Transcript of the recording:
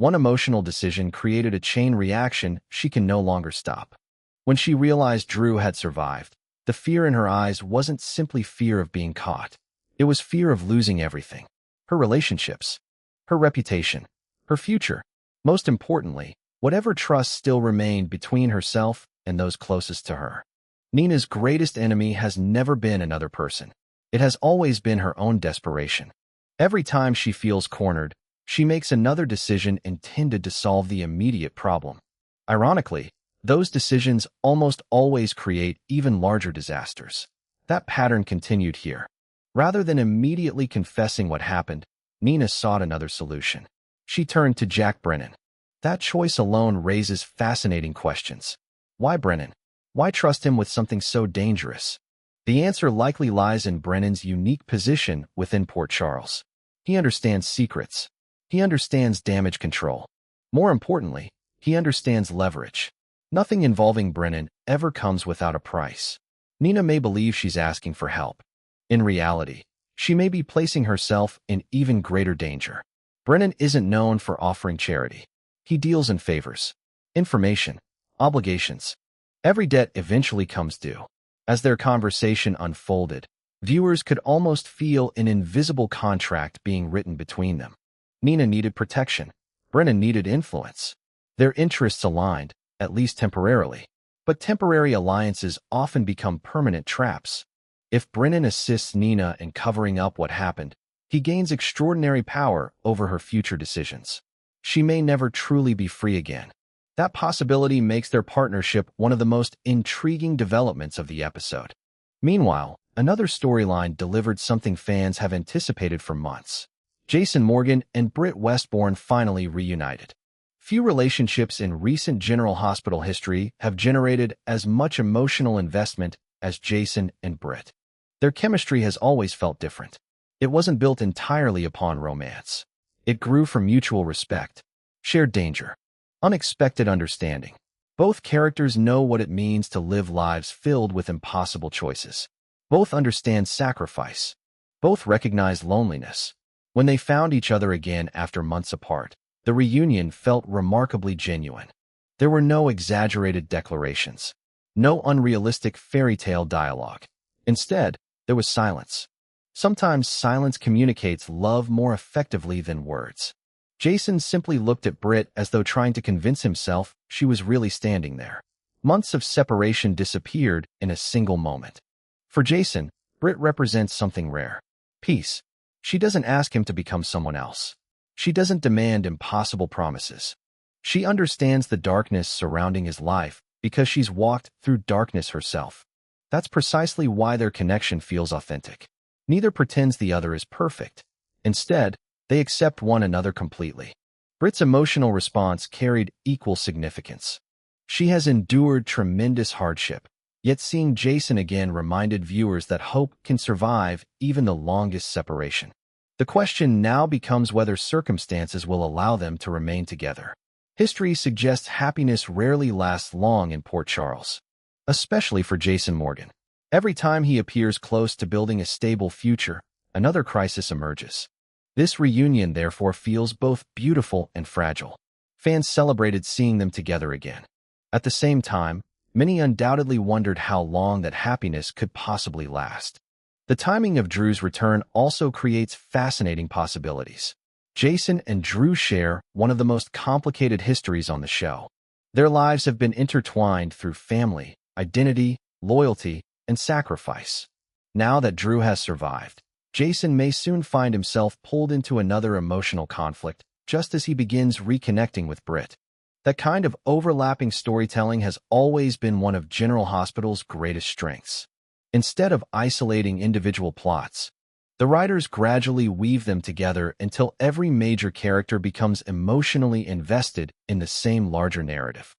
One emotional decision created a chain reaction she can no longer stop. When she realized Drew had survived, the fear in her eyes wasn't simply fear of being caught. It was fear of losing everything. Her relationships, her reputation, her future. Most importantly, whatever trust still remained between herself and those closest to her. Nina's greatest enemy has never been another person. It has always been her own desperation. Every time she feels cornered, she makes another decision intended to solve the immediate problem. Ironically, those decisions almost always create even larger disasters. That pattern continued here. Rather than immediately confessing what happened, Nina sought another solution. She turned to Jack Brennan. That choice alone raises fascinating questions. Why Brennan? Why trust him with something so dangerous? The answer likely lies in Brennan's unique position within Port Charles. He understands secrets. He understands damage control. More importantly, he understands leverage. Nothing involving Brennan ever comes without a price. Nina may believe she's asking for help. In reality, she may be placing herself in even greater danger. Brennan isn't known for offering charity. He deals in favors, information, obligations. Every debt eventually comes due. As their conversation unfolded, viewers could almost feel an invisible contract being written between them. Nina needed protection. Brennan needed influence. Their interests aligned, at least temporarily. But temporary alliances often become permanent traps. If Brennan assists Nina in covering up what happened, he gains extraordinary power over her future decisions. She may never truly be free again. That possibility makes their partnership one of the most intriguing developments of the episode. Meanwhile, another storyline delivered something fans have anticipated for months. Jason Morgan and Britt Westbourne finally reunited. Few relationships in recent General Hospital history have generated as much emotional investment as Jason and Britt. Their chemistry has always felt different. It wasn't built entirely upon romance. It grew from mutual respect, shared danger, unexpected understanding. Both characters know what it means to live lives filled with impossible choices. Both understand sacrifice. Both recognize loneliness. When they found each other again after months apart, the reunion felt remarkably genuine. There were no exaggerated declarations, no unrealistic fairy tale dialogue. Instead, there was silence. Sometimes silence communicates love more effectively than words. Jason simply looked at Britt as though trying to convince himself she was really standing there. Months of separation disappeared in a single moment. For Jason, Britt represents something rare. Peace. She doesn't ask him to become someone else. She doesn't demand impossible promises. She understands the darkness surrounding his life because she's walked through darkness herself. That's precisely why their connection feels authentic. Neither pretends the other is perfect. Instead, they accept one another completely. Britt's emotional response carried equal significance. She has endured tremendous hardship, yet seeing Jason again reminded viewers that hope can survive even the longest separation. The question now becomes whether circumstances will allow them to remain together. History suggests happiness rarely lasts long in Port Charles, especially for Jason Morgan. Every time he appears close to building a stable future, another crisis emerges. This reunion therefore feels both beautiful and fragile. Fans celebrated seeing them together again. At the same time, many undoubtedly wondered how long that happiness could possibly last. The timing of Drew's return also creates fascinating possibilities. Jason and Drew share one of the most complicated histories on the show. Their lives have been intertwined through family, identity, loyalty, and sacrifice. Now that Drew has survived, Jason may soon find himself pulled into another emotional conflict, just as he begins reconnecting with Britt. That kind of overlapping storytelling has always been one of General Hospital's greatest strengths. Instead of isolating individual plots, the writers gradually weave them together until every major character becomes emotionally invested in the same larger narrative.